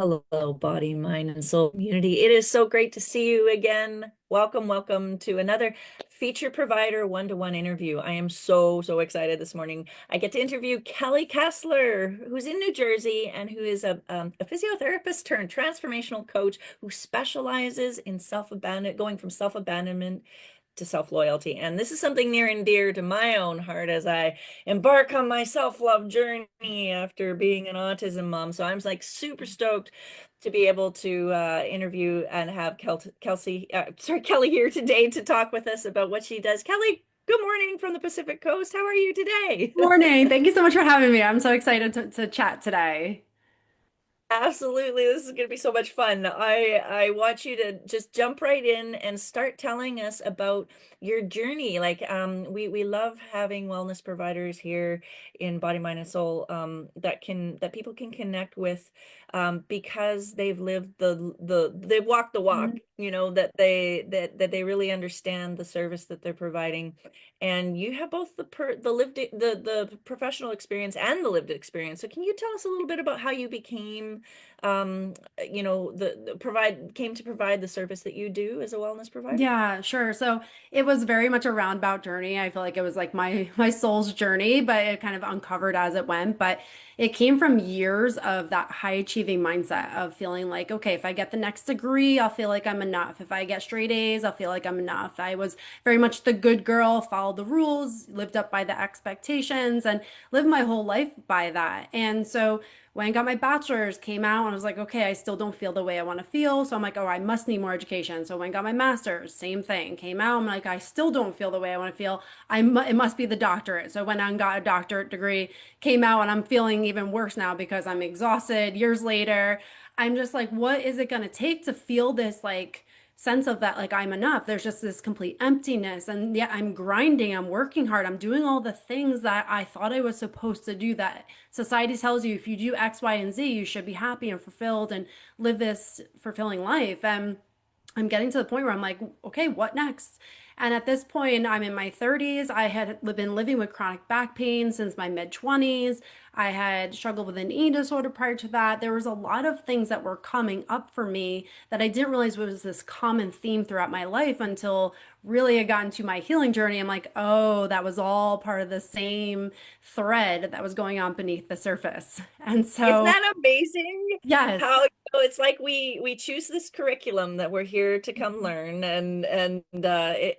Hello, body, mind, and soul community. It is so great to see you again. Welcome to another feature provider one-to-one interview. I am so excited this morning. I get to interview Kelley Kessler, who's in New Jersey and who is a physiotherapist turned transformational coach who specializes in going from self-abandonment to self-loyalty. And this is something near and dear to my own heart as I embark on my self-love journey after being an autism mom. So I'm like super stoked to be able to interview and have Kelley here today to talk with us about what she does. Kelley, good morning from the Pacific Coast. How are you today? Morning. Thank you so much for having me. I'm so excited to chat today. Absolutely. This is going to be so much fun. I want you to just jump right in and start telling us about your journey. We love having wellness providers here in Body, Mind, and Soul that people can connect with because they've lived they've walked the walk, Mhm. that they really understand the service that they're providing. And you have both the professional experience and the lived experience. So can you tell us a little bit about how you became the provide came to provide the service that you do as a wellness provider? Yeah, sure. So it was very much a roundabout journey. I feel like it was like my soul's journey, but it kind of uncovered as it went. But it came from years of that high achieving mindset of feeling like, okay, if I get the next degree, I'll feel like I'm enough. If I get straight A's, I'll feel like I'm enough. I was very much the good girl, followed the rules, lived up by the expectations, and lived my whole life by that. And so when I got my bachelor's, came out and I was like, okay, I still don't feel the way I want to feel. So I'm like, oh, I must need more education. So when I got my master's, same thing. Came out, I'm like, I still don't feel the way I want to feel. It must be the doctorate. So I went out and got a doctorate degree, came out, and I'm feeling even worse now because I'm exhausted years later. I'm just like, what is it going to take to feel this like sense of that like I'm enough. There's just this complete emptiness. And yeah, I'm grinding, I'm working hard, I'm doing all the things that I thought I was supposed to do that society tells you if you do X, Y, and Z, you should be happy and fulfilled and live this fulfilling life. And I'm getting to the point where I'm like, okay, what next? And at this point, I'm in my 30s. I had been living with chronic back pain since my mid 20s. I had struggled with an eating disorder prior to that. There was a lot of things that were coming up for me that I didn't realize was this common theme throughout my life until really I got into my healing journey. I'm like, oh, that was all part of the same thread that was going on beneath the surface. And Isn't so, that amazing? How yes. it's like we choose this curriculum that we're here to come learn, and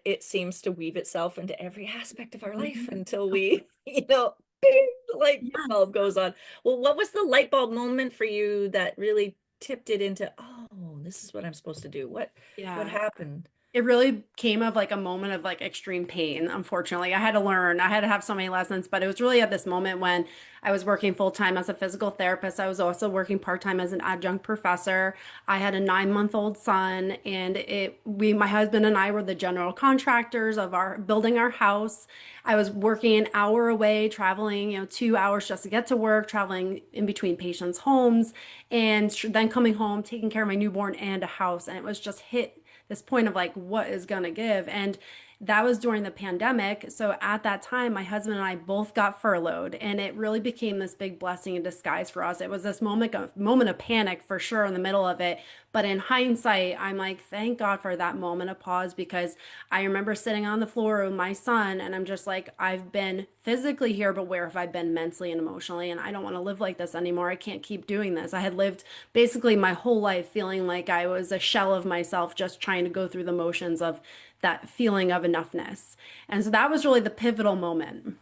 it seems to weave itself into every aspect of our life Mhm. until we, bing, the light Yes. bulb goes on. Well, what was the light bulb moment for you that really tipped it into, oh, this is what I'm supposed to do? What Yeah. happened? It really came of like a moment of like extreme pain, unfortunately. I had to learn, I had to have so many lessons, but it was really at this moment when I was working full time as a physical therapist. I was also working part time as an adjunct professor. I had a 9-month-old son, and my husband and I were the general contractors of our building our house. I was working an hour away, traveling, 2 hours just to get to work, traveling in between patients' homes, and then coming home, taking care of my newborn and a house. And it was just hit this point of like, what is going to give? And that was during the pandemic. So at that time, my husband and I both got furloughed, and it really became this big blessing in disguise for us. It was this moment of panic for sure in the middle of it. But in hindsight, I'm like, thank God for that moment of pause because I remember sitting on the floor with my son, and I'm just like, I've been physically here, but where have I been mentally and emotionally? And I don't want to live like this anymore. I can't keep doing this. I had lived basically my whole life feeling like I was a shell of myself, just trying to go through the motions of that feeling of enoughness. And so that was really the pivotal moment.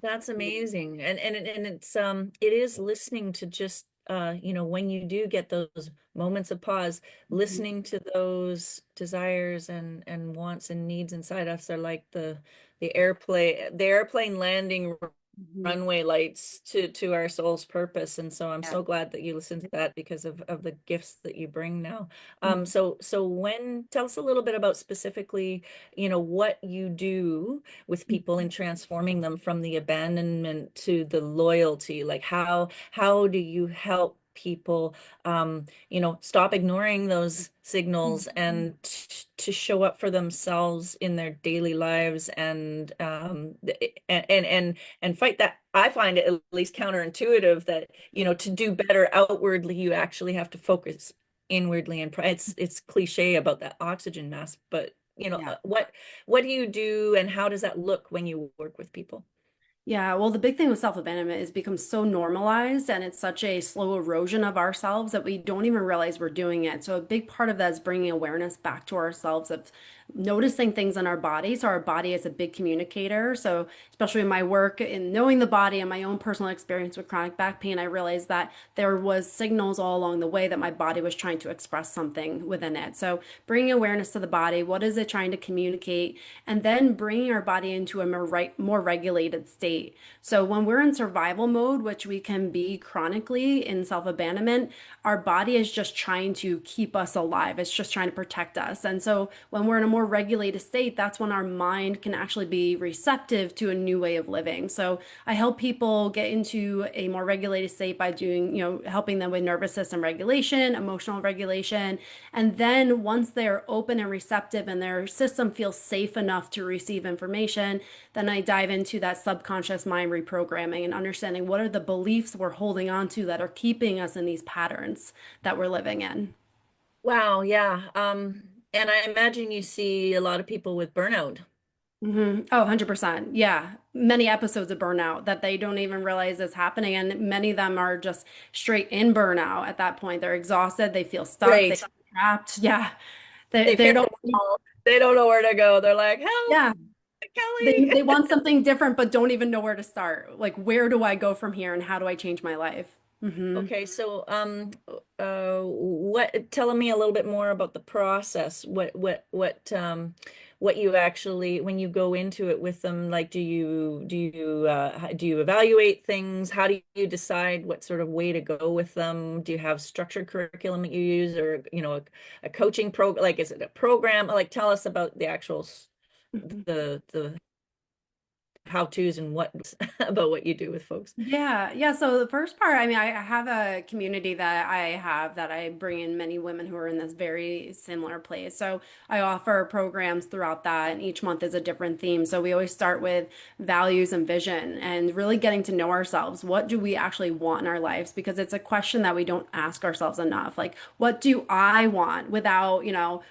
That's amazing. And it is listening to just when you do get those moments of pause, Mhm. listening to those desires and wants and needs inside us are like the airplane landing Mhm. runway lights to our soul's purpose. And so I'm Yeah. so glad that you listened to that because of the gifts that you bring now. Mhm. So when tell us a little bit about specifically, what you do with people in transforming them from the abandonment to the loyalty. Like how do you help people stop ignoring those signals and to show up for themselves in their daily lives and fight that. I find it at least counterintuitive that, to do better outwardly, you actually have to focus inwardly. And it's cliche about that oxygen mask, but Yeah. what do you do and how does that look when you work with people? Yeah, well, the big thing with self-abandonment is become so normalized and it's such a slow erosion of ourselves that we don't even realize we're doing it. So a big part of that is bringing awareness back to ourselves of noticing things in our body. So our body is a big communicator. So especially in my work in knowing the body and my own personal experience with chronic back pain, I realized that there was signals all along the way that my body was trying to express something within it. So bringing awareness to the body, what is it trying to communicate? And then bringing our body into a more regulated state. So when we're in survival mode, which we can be chronically in self-abandonment, our body is just trying to keep us alive. It's just trying to protect us. And so when we're in a more regulated state, that's when our mind can actually be receptive to a new way of living. So I help people get into a more regulated state by doing, helping them with nervous system regulation, emotional regulation. And then once they're open and receptive and their system feels safe enough to receive information, then I dive into that subconscious mind reprogramming and understanding what are the beliefs we're holding on to that are keeping us in these patterns that we're living in. Wow, yeah. And I imagine you see a lot of people with burnout. Oh, 100%. Yeah. Many episodes of burnout that they don't even realize is happening. And many of them are just straight in burnout at that point. They're exhausted. They feel stuck. They Right. feel trapped. Yeah. They, They've they hit don't, the wall. They don't know where to go. They're like, help, yeah. Kelley. They want something different, but don't even know where to start. Like, where do I go from here and how do I change my life? Okay, so what tell me a little bit more about the process. What you actually when you go into it with them, like do you evaluate things? How do you decide what sort of way to go with them? Do you have structured curriculum that you use or a coaching program? Like is it a program? Like tell us about the actual Mhm. the how-tos and what about what you do with folks. Yeah, yeah. So the first part, I mean, I have a community that I have that I bring in many women who are in this very similar place. So I offer programs throughout that, and each month is a different theme. So we always start with values and vision and really getting to know ourselves. What do we actually want in our lives? Because it's a question that we don't ask ourselves enough. Like, what do I want without,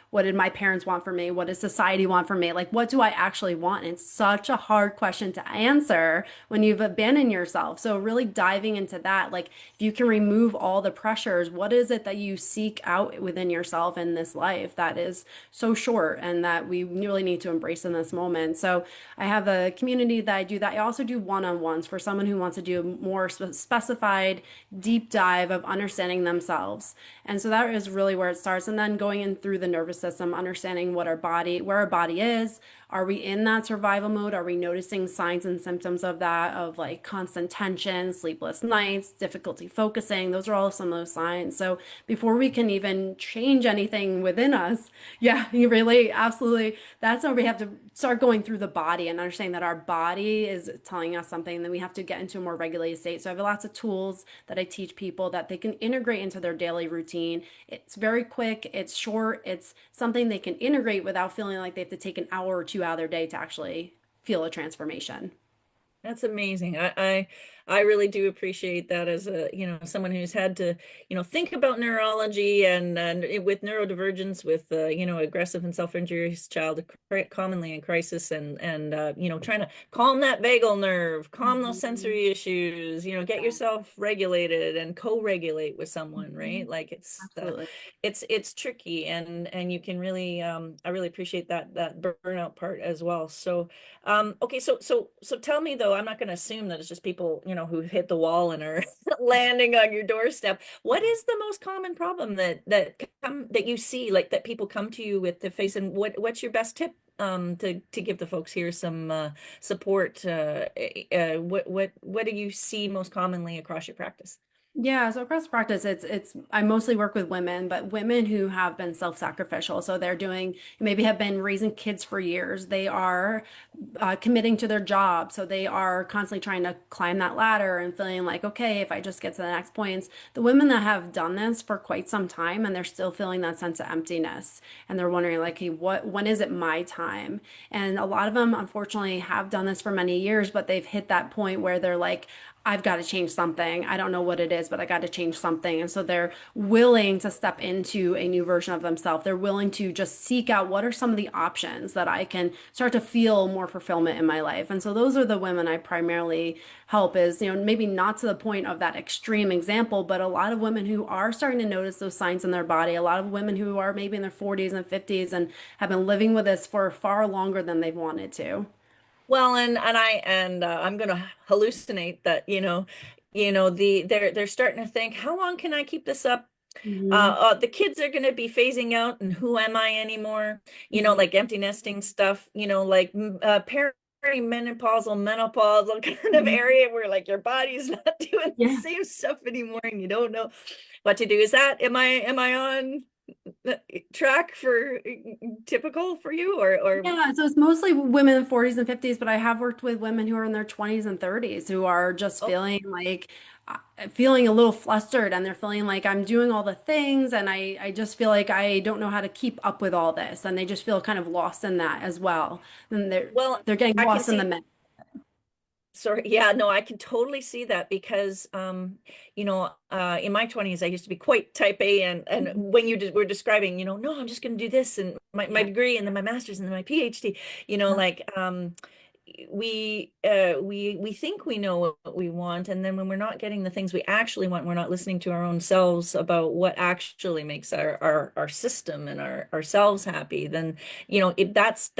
what did my parents want for me? What does society want for me? Like, what do I actually want? And it's such a hard question to answer when you've abandoned yourself. So really diving into that, like if you can remove all the pressures, what is it that you seek out within yourself in this life that is so short and that we really need to embrace in this moment? So I have a community that I do that. I also do one-on-ones for someone who wants to do a more specified deep dive of understanding themselves. And so that is really where it starts. And then going in through the nervous system, understanding where our body is. Are we in that survival mode? Are we noticing signs and symptoms of that, of like constant tension, sleepless nights, difficulty focusing? Those are all some of those signs. So before we can even change anything within us, yeah, you really absolutely, that's where we have to start going through the body and understanding that our body is telling us something, and then we have to get into a more regulated state. So I have lots of tools that I teach people that they can integrate into their daily routine. It's very quick, it's short, it's something they can integrate without feeling like they have to take an hour or two out of their day to actually feel a transformation. That's amazing. I really do appreciate that as someone who's had to, think about neurology and with neurodivergence with aggressive and self-injurious child commonly in crisis and trying to calm that vagal nerve, calm those Mhm. sensory issues, get Yeah. yourself regulated and co-regulate with someone, right? Mhm. Like Absolutely. it's tricky and you can really I really appreciate that burnout part as well. So okay, so tell me though, I'm not going to assume that it's just people, who hit the wall and are landing on your doorstep. What is the most common problem that you see, like that people come to you with to face, and what's your best tip to give the folks here some support? What do you see most commonly across your practice? Yeah, so across practice, I mostly work with women, but women who have been self-sacrificial. So they're doing maybe have been raising kids for years. They are committing to their job, so they are constantly trying to climb that ladder and feeling like, okay, if I just get to the next points. The women that have done this for quite some time and they're still feeling that sense of emptiness, and they're wondering like, hey, when is it my time? And a lot of them, unfortunately, have done this for many years, but they've hit that point where they're like, I've got to change something. I don't know what it is, but I got to change something. And so they're willing to step into a new version of themselves. They're willing to just seek out what are some of the options that I can start to feel more fulfillment in my life. And so those are the women I primarily help is, maybe not to the point of that extreme example, but a lot of women who are starting to notice those signs in their body, a lot of women who are maybe in their 40s and 50s and have been living with this for far longer than they've wanted to. Well, I'm gonna hallucinate that, they're starting to think, how long can I keep this up? Hmm. The kids are going to be phasing out, and who am I anymore? Yeah. Like empty nesting stuff, like perimenopausal, menopausal kind of Mhm. area where like your body's not doing the Yeah. same stuff anymore, and you don't know what to do. Am I on the track for typical for you, or Yeah, so it's mostly women in 40s and 50s, but I have worked with women who are in their 20s and 30s who are just oh, feeling a little flustered and they're feeling like I'm doing all the things and I just feel like I don't know how to keep up with all this and they just feel kind of lost in that as well. And well, they're getting I can lost in the see. mix. Sorry, yeah, no, I can totally see that because in my 20s I used to be quite type A, and Mhm. when were describing, no, I'm just going to do this and my Yeah. degree and then my master's and then my PhD, Yeah. like we think we know what we want, and then when we're not getting the things we actually want, we're not listening to our own selves about what actually makes our system and ourselves happy, then if that's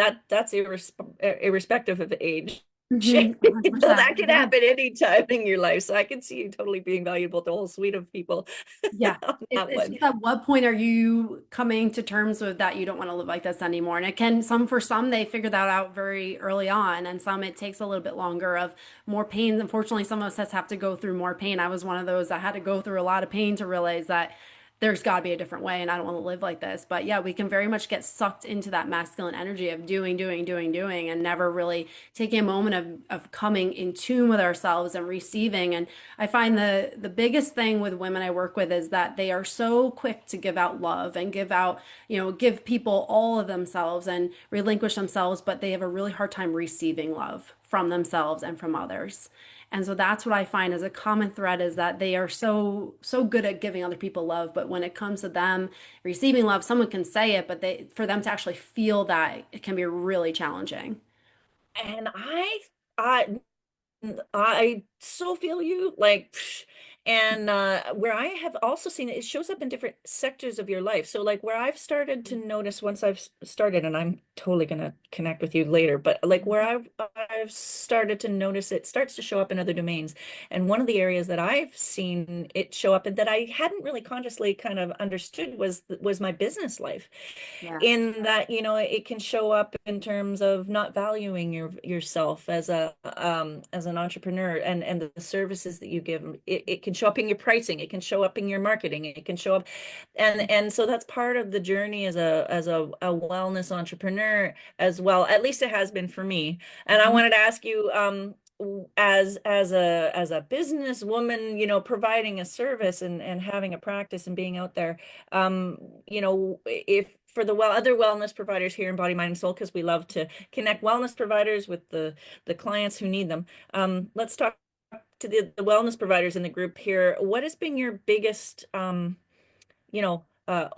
irrespective of age. Hmm. That 100%. can Yeah. happen anytime in your life. So I can see you totally being valuable to a whole suite of people Yeah. on It's that it's one. just at what point are you coming to terms with that you don't want to live like this anymore? And it can for some they figure that out very early on, and some it takes a little bit longer of more pain. Unfortunately, some of us have to go through more pain. I was one of those that had to go through a lot of pain to realize that there's got to be a different way, and I don't want to live like this. But yeah, we can very much get sucked into that masculine energy of doing, doing, doing, doing, and never really taking a moment of coming in tune with ourselves and receiving. And I find the biggest thing with women I work with is that they are so quick to give out love and give out, give people all of themselves and relinquish themselves, but they have a really hard time receiving love from themselves and from others. And so that's what I find as a common thread is that they are so good at giving other people love, but when it comes to them receiving love, someone can say it, but they for them to actually feel that it can be really challenging. And I I so feel you, like, and where I have also seen it, it shows up in different sectors of your life. So, like, where I've started to notice once I've started, and I'm totally gonna connect with you later, but like where I've started to notice it starts to show up in other domains. And one of the areas that I've seen it show up and that I hadn't really consciously kind of understood was my business life, Yeah. in that it can show up in terms of not valuing yourself as an entrepreneur, and the services that you give. It can show up in your pricing, it can show up in your marketing, it can show up, and so that's part of the journey as a wellness entrepreneur as well, at least it has been for me. And I Mhm. wanted to ask you, as a businesswoman, providing a service and having a practice and being out there, if for the other wellness providers here in Body, Mind, and Soul, because we love to connect wellness providers with the clients who need them. Let's talk to the wellness providers in the group here. What has been your biggest, you know, uh,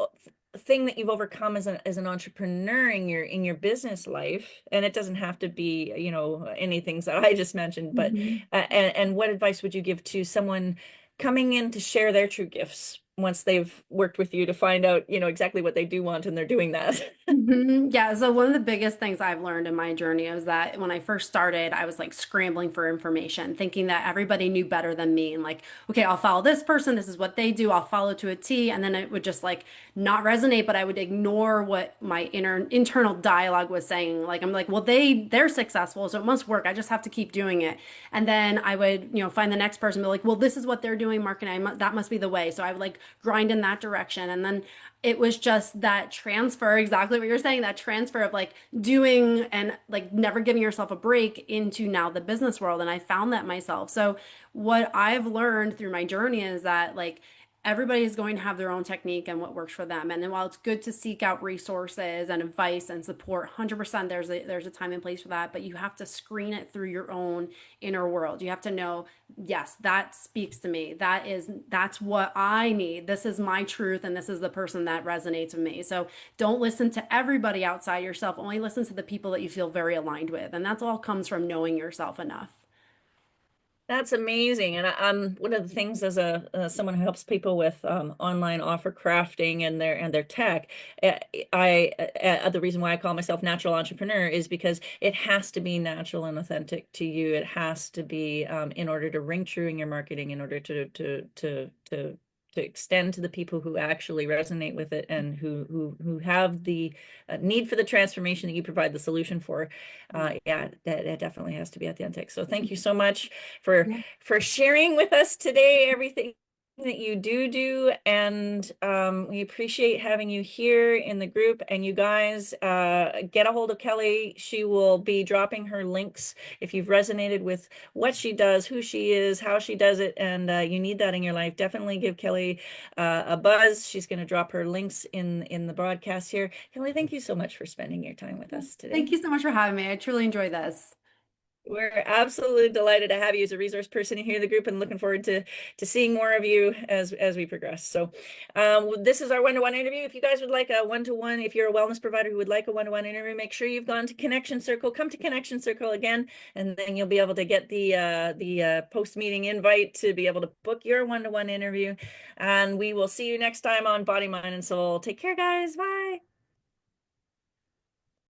thing that you've overcome as an entrepreneur in your business life? And it doesn't have to be, any things that I just mentioned, but Mhm. and what advice would you give to someone coming in to share their true gifts once they've worked with you to find out, exactly what they do want and they're doing that? Yeah, so one of the biggest things I've learned in my journey is that when I first started, I was like scrambling for information, thinking that everybody knew better than me. And like, okay, I'll follow this person, this is what they do, I'll follow to a T. And then it would just like not resonate, but I would ignore what my internal dialogue was saying. Like I'm like, well, they're successful, so it must work. I just have to keep doing it. And then I would, find the next person, be like, well, this is what they're doing, marketing. That must be the way. So I would like grind in that direction. And then it was just that transfer, exactly what you're saying, that transfer of like doing and like never giving yourself a break into now the business world. And I found that myself. So what I've learned through my journey is that like everybody is going to have their own technique and what works for them. And then while it's good to seek out resources and advice and support, 100% there's a time and place for that, but you have to screen it through your own inner world. You have to know, yes, that speaks to me. That's what I need. This is my truth and this is the person that resonates with me. So don't listen to everybody outside yourself. Only listen to the people that you feel very aligned with. And that's all comes from knowing yourself enough. That's amazing. And I'm one of the things as a someone who helps people with online offer crafting and their tech. uh, the reason why I call myself natural entrepreneur is because it has to be natural and authentic to you. It has to be in order to ring true in your marketing, in order to extend to the people who actually resonate with it and who have the need for the transformation that you provide the solution for. Yeah, that it definitely has to be authentic. So thank you so much for Yeah. for sharing with us today everything that you do, and we appreciate having you here in the group. And you guys get a hold of Kelley. She will be dropping her links if you've resonated with what she does, who she is, how she does it, and you need that in your life. Definitely give Kelley a buzz. She's going to drop her links in the broadcast here. Kelley, thank you so much for spending your time with us Thank today. you so much for having me. I truly enjoy this. We're absolutely delighted to have you as a resource person here in the group, and looking forward to seeing more of you as we progress. So this is our one-to-one interview. If you guys would like a one-to-one, if you're a wellness provider who would like a one-to-one interview, make sure you've gone to Connection Circle. Come to Connection Circle again, and then you'll be able to get the post-meeting invite to be able to book your one-to-one interview. And we will see you next time on Body, Mind, and Soul. Take care, guys. Bye.